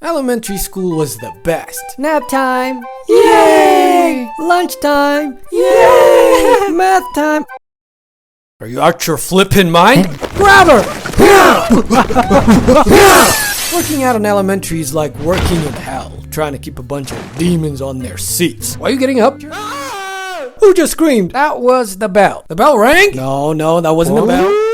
Elementary school was the best. Nap time. Yay! Lunchtime. Yay! Math time. Are you out your flippin' mind? Grab her! Working out in elementary is like working in hell, trying to keep a bunch of demons on their seats. Why are you getting up? Who just screamed? That was the bell. The bell rang? No, that wasn't a bell.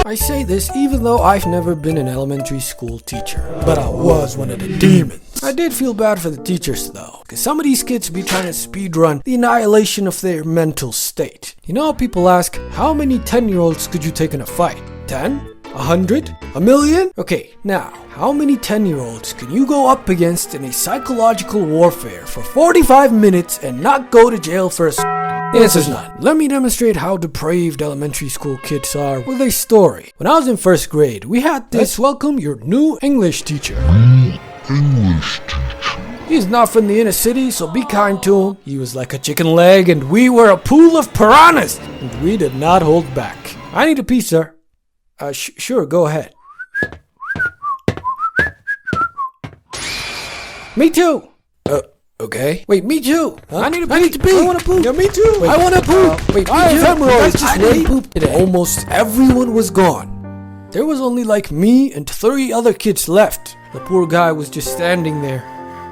I say this even though I've never been an elementary school teacher, but I was one of the demons. I did feel bad for the teachers though, because some of these kids be trying to speedrun the annihilation of their mental state. You know how people ask, how many 10-year-olds could you take in a fight? 10? 100? 1,000,000? Okay, now, how many 10-year-olds can you go up against in a psychological warfare for 45 minutes and not go to jail for a... The answer's none. Let me demonstrate how depraved elementary school kids are with a story. When I was in 1st grade, we had this welcome your new English teacher. He's not from the inner city, so be kind to him. He was like a chicken leg and we were a pool of piranhas. And we did not hold back. I need a piece, sir. Sure, go ahead. Me too. Okay. Wait, me too. Huh? I need to pee. I want to poop. Yeah, me too. Wait, I want to poop. Wait, I have hemorrhoids. Just wait. Poop today. Almost everyone was gone. There was only like me and 3 other kids left. The poor guy was just standing there,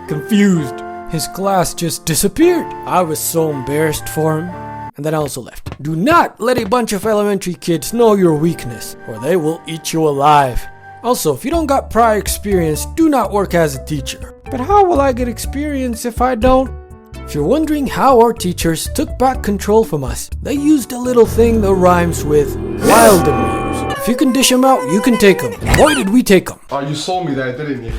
confused. His class just disappeared. I was so embarrassed for him. And then I also left. Do not let a bunch of elementary kids know your weakness, or they will eat you alive. Also, if you don't got prior experience, do not work as a teacher. But how will I get experience if I don't? If you're wondering how our teachers took back control from us, they used a little thing that rhymes with wild amuse. If you can dish them out, you can take them. Boy, did we take them. Oh, you saw me there, didn't you?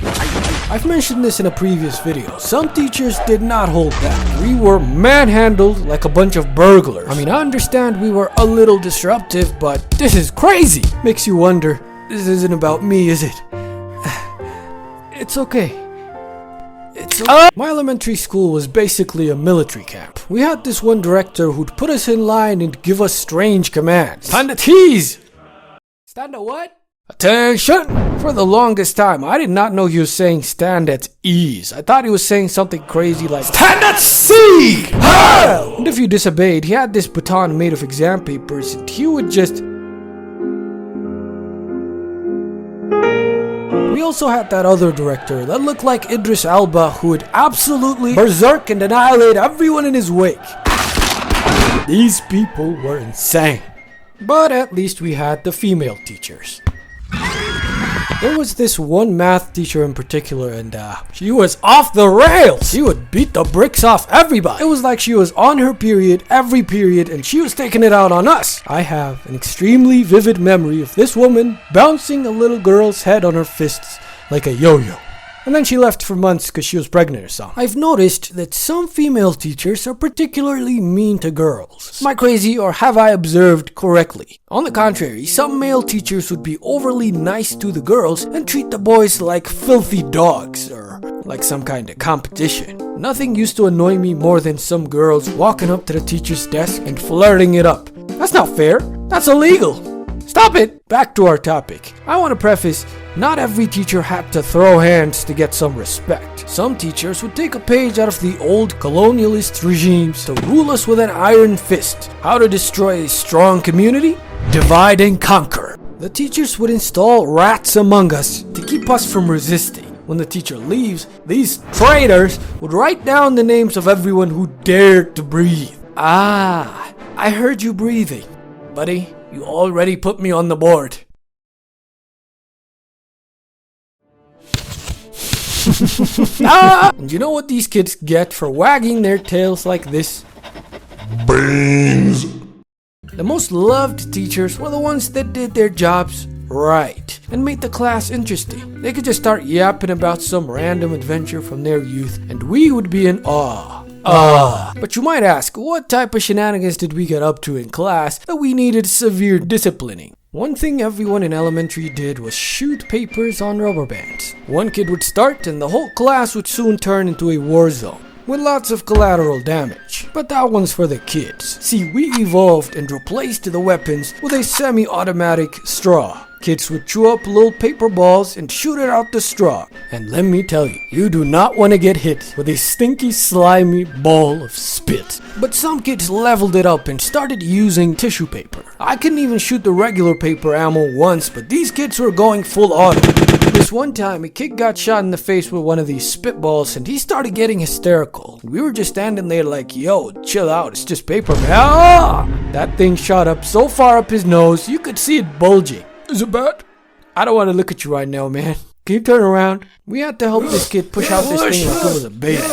I've mentioned this in a previous video. Some teachers did not hold back. We were manhandled like a bunch of burglars. I mean, I understand we were a little disruptive, but this is crazy. Makes you wonder, this isn't about me, is it? It's okay. My elementary school was basically a military camp. We had this one director who'd put us in line and give us strange commands. Stand at ease! Stand at what? Attention! For the longest time, I did not know he was saying stand at ease. I thought he was saying something crazy like stand at sea! Hell! And if you disobeyed, he had this baton made of exam papers and he would just... We also had that other director that looked like Idris Elba who would absolutely berserk and annihilate everyone in his wake. These people were insane. But at least we had the female teachers. There was this one math teacher in particular and she was off the rails. She would beat the bricks off everybody. It was like she was on her period every period and she was taking it out on us. I have an extremely vivid memory of this woman bouncing a little girl's head on her fists like a yo-yo. And then she left for months because she was pregnant or something. I've noticed that some female teachers are particularly mean to girls. Am I crazy or have I observed correctly? On the contrary, some male teachers would be overly nice to the girls and treat the boys like filthy dogs or like some kind of competition. Nothing used to annoy me more than some girls walking up to the teacher's desk and flirting it up. That's not fair. That's illegal. Stop it! Back to our topic. I want to preface, not every teacher had to throw hands to get some respect. Some teachers would take a page out of the old colonialist regimes to rule us with an iron fist. How to destroy a strong community? Divide and conquer. The teachers would install rats among us to keep us from resisting. When the teacher leaves, these traitors would write down the names of everyone who dared to breathe. Ah, I heard you breathing. Buddy, you already put me on the board. And you know what these kids get for wagging their tails like this? Beans! The most loved teachers were the ones that did their jobs right and made the class interesting. They could just start yapping about some random adventure from their youth and we would be in awe. But you might ask, what type of shenanigans did we get up to in class that we needed severe disciplining? One thing everyone in elementary did was shoot papers on rubber bands. One kid would start and the whole class would soon turn into a war zone with lots of collateral damage. But that one's for the kids. See, we evolved and replaced the weapons with a semi-automatic straw. Kids would chew up little paper balls and shoot it out the straw. And let me tell you, you do not want to get hit with a stinky, slimy ball of spit. But some kids leveled it up and started using tissue paper. I couldn't even shoot the regular paper ammo once, but these kids were going full auto. This one time, a kid got shot in the face with one of these spitballs and he started getting hysterical. We were just standing there like, yo, chill out, it's just paper, man. Ah! That thing shot up so far up his nose, you could see it bulging. Is it bad? I don't want to look at you right now, man. Can you turn around? We had to help this kid push out this thing like it was a baby.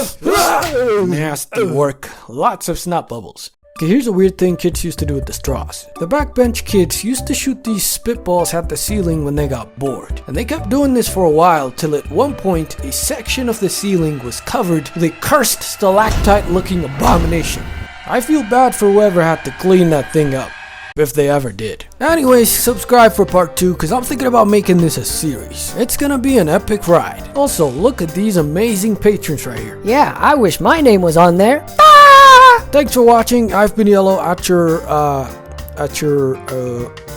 Nasty work. Lots of snot bubbles. Okay, here's a weird thing kids used to do with the straws. The backbench kids used to shoot these spitballs at the ceiling when they got bored. And they kept doing this for a while till at one point a section of the ceiling was covered with a cursed stalactite looking abomination. I feel bad for whoever had to clean that thing up. If they ever did. Anyways, subscribe for part 2 because I'm thinking about making this a series. It's gonna be an epic ride. Also, look at these amazing patrons right here. Yeah, I wish my name was on there. Thanks for watching. I've been Yellow at your